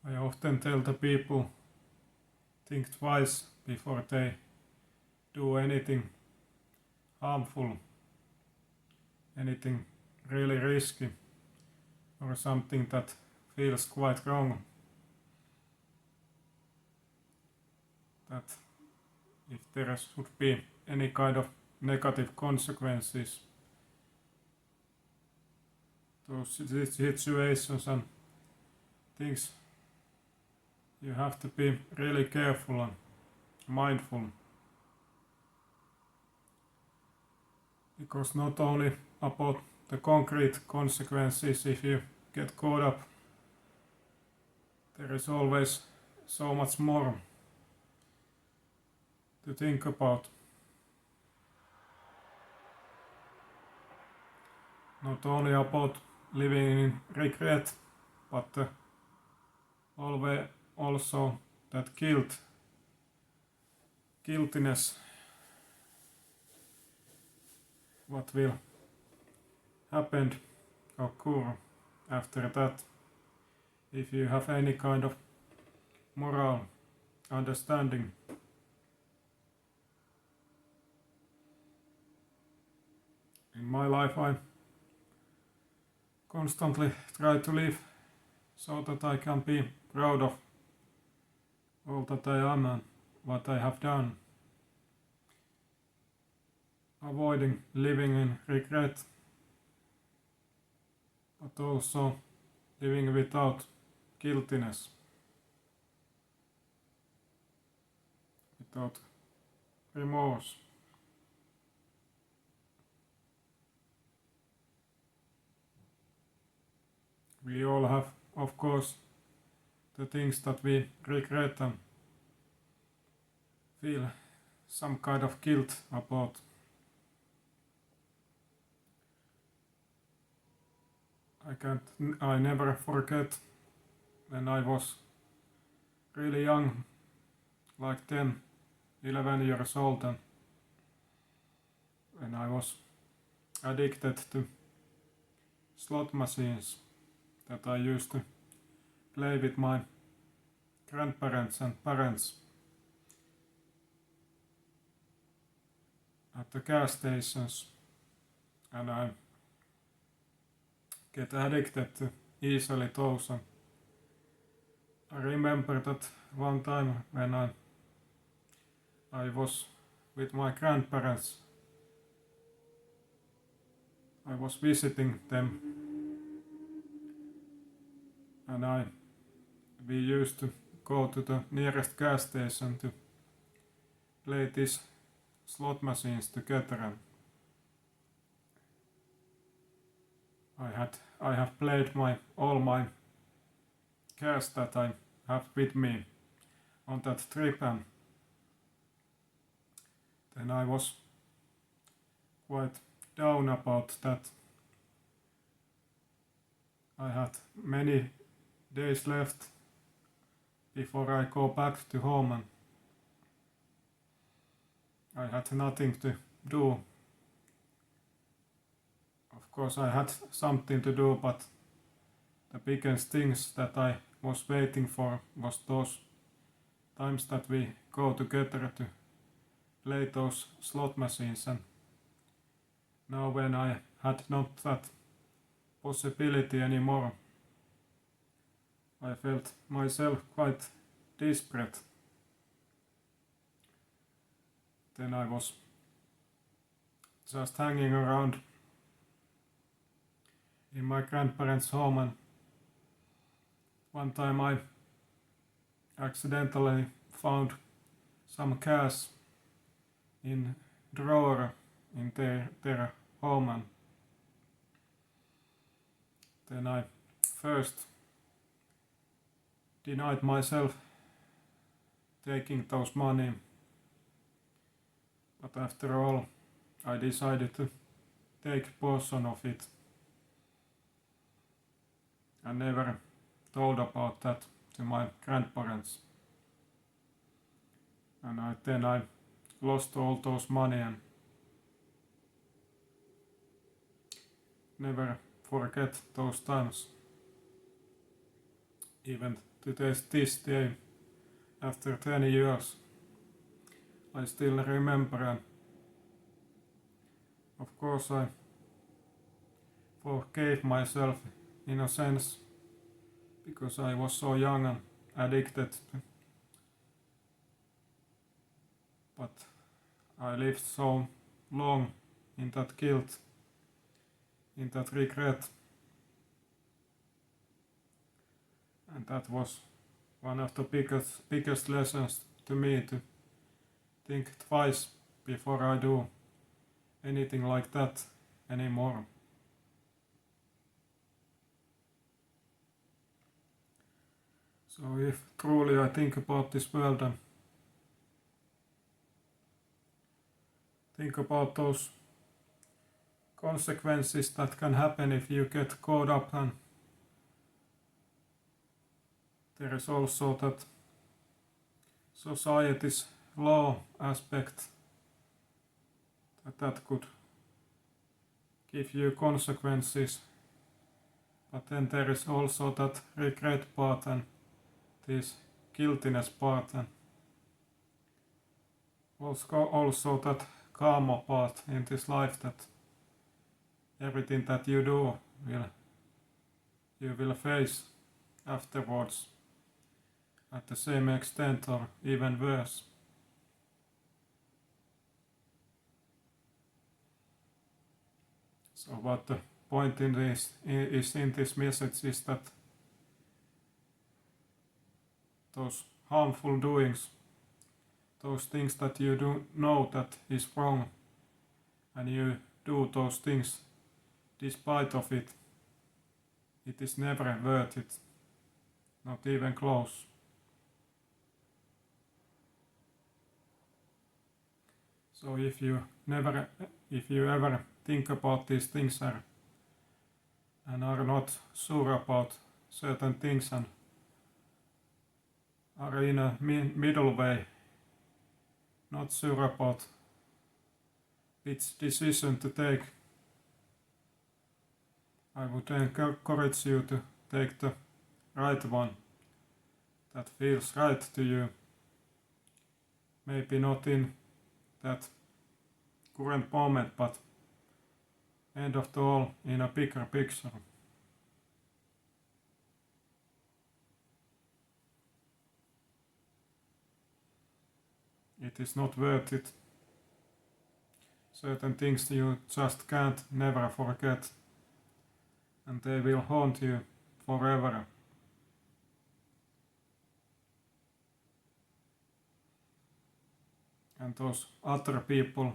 I often tell the people, think twice before they do anything harmful, anything really risky, or something that feels quite wrong. That if there should be any kind of negative consequences to situations and things, you have to be really careful and mindful. Because not only about the concrete consequences if you get caught up, there is always so much more to think about. Not only about living in regret, but always also that guiltiness, what will happen, occur after that, if you have any kind of moral understanding. In my life I constantly try to live so that I can be proud of all that I am and what I have done, avoiding living in regret, but also living without guiltiness, without remorse. We all have, of course, the things that we regret and feel some kind of guilt about. I never forget when I was really young, like 10, 11 years old, and when I was addicted to slot machines that I used to play with my grandparents and parents at the gas stations, and I get addicted to easily those. And I remember that one time when I was with my grandparents, I was visiting them, and we used to go to the nearest gas station to play these slot machines together, and I have played all my cash that I have with me on that trip, and then I was quite down about that. I had many days left before I go back to home, and I had nothing to do. Of course I had something to do, but the biggest things that I was waiting for was those times that we go together to play those slot machines. And now when I had not that possibility anymore, I felt myself quite desperate. Then I was just hanging around in my grandparents' home, and one time I accidentally found some cash in drawer in their home, and then I first denied myself taking those money, but after all I decided to take portion of it and never told about that to my grandparents. And then I lost all those money and never forget those times. even to this day, after 10 years, I still remember, and of course I forgave myself in a sense, because I was so young and addicted, but I lived so long in that guilt, in that regret, and that was one of the biggest lessons to me, to think twice before I do anything like that anymore. So if truly I think about this world and think about those consequences that can happen if you get caught up, and there is also that society's law aspect, that could give you consequences, but then there is also that regret part and this guiltiness part, and also that karma part in this life, that everything that you do you will face afterwards at the same extent or even worse. So what the point in this message is that those harmful doings, those things that you do know that is wrong, and you do those things despite of it, it is never worth it, not even close. So if you ever think about these things and are not sure about certain things and are in a middle way, not sure about which decision to take, I would encourage you to take the right one that feels right to you. Maybe not in that current moment, but end of the all in a bigger picture. It is not worth it. Certain things you just can't never forget, and they will haunt you forever. And those other people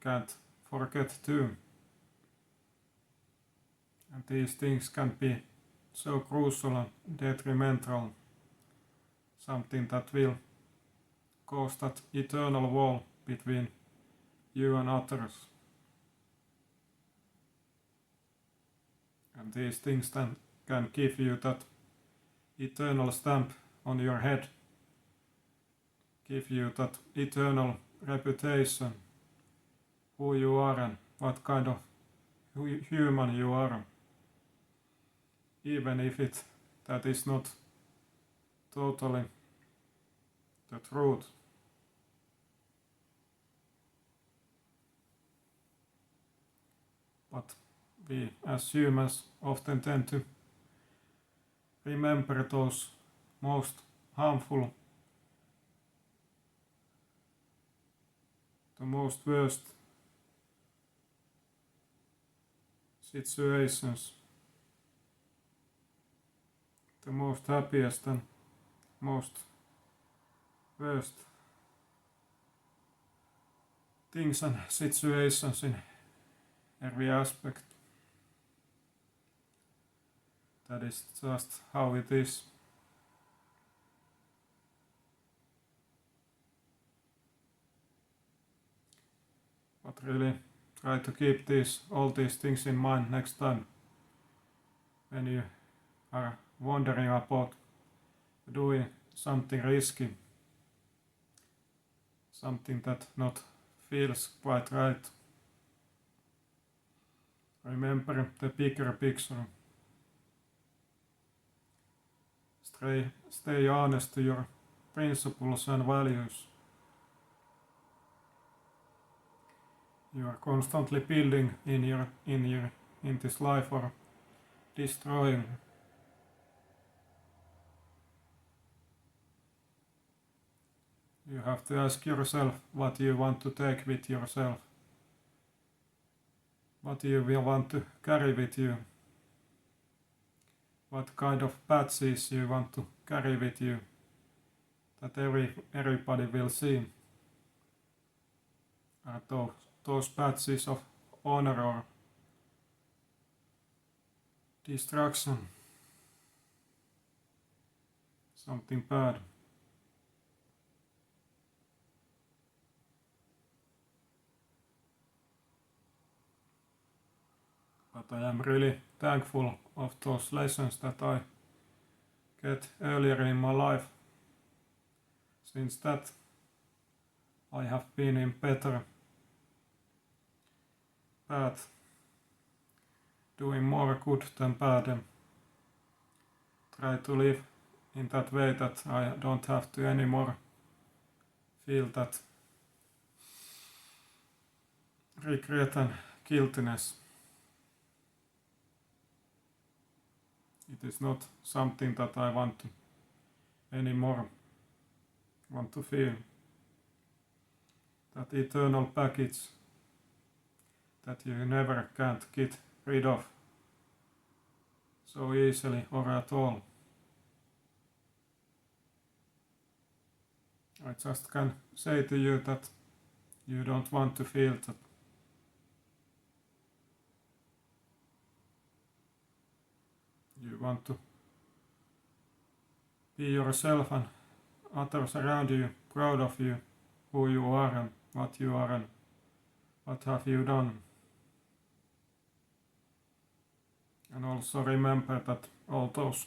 can't forget too. And these things can be so crucial and detrimental, something that will cause that eternal wall between you and others. And these things then can give you that eternal stamp on your head, give you that eternal reputation, who you are and what kind of human you are, even if that is not totally the truth. But we as humans often tend to remember those most harmful, the most worst situations, the most happiest and most worst things and situations in every aspect. That is just how it is. But really try to keep all these things in mind next time when you are wondering about doing something risky, something that not feels quite right. Remember the bigger picture. stay honest to your principles and values. You are constantly building in this life or destroying. You have to ask yourself what you want to take with yourself. What you will want to carry with you. What kind of patches you want to carry with you that everybody will see. Are those patches of honor or destruction? Something bad. But I am really thankful of those lessons that I get earlier in my life. Since that, I have been in better path, doing more good than bad, and try to live in that way that I don't have to anymore feel that regret and guiltiness. It is not something that I want to anymore want to feel. That eternal package that you never can't get rid of so easily or at all. I just can say to you that you don't want to feel that. You want to be yourself and others around you proud of you, who you are and what you are and what have you done. And also remember that all those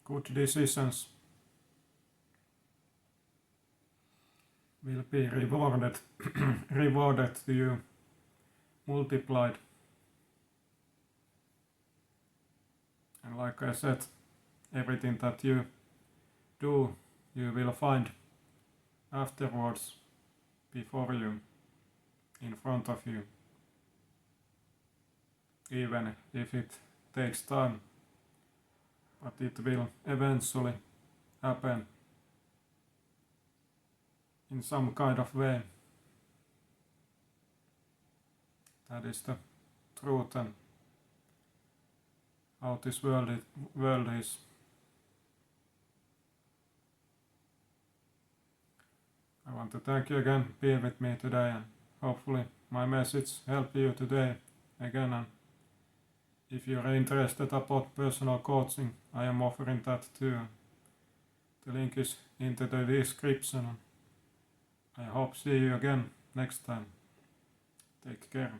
good decisions will be rewarded to you, multiplied. And like I said, everything that you do, you will find afterwards, before you, in front of you. Even if it takes time, but it will eventually happen in some kind of way. That is the truth and how this world is. I want to thank you again for being with me today, and hopefully my message helped you today again. And if you are interested about personal coaching, I am offering that too. The link is into the description. I hope see you again next time. Take care.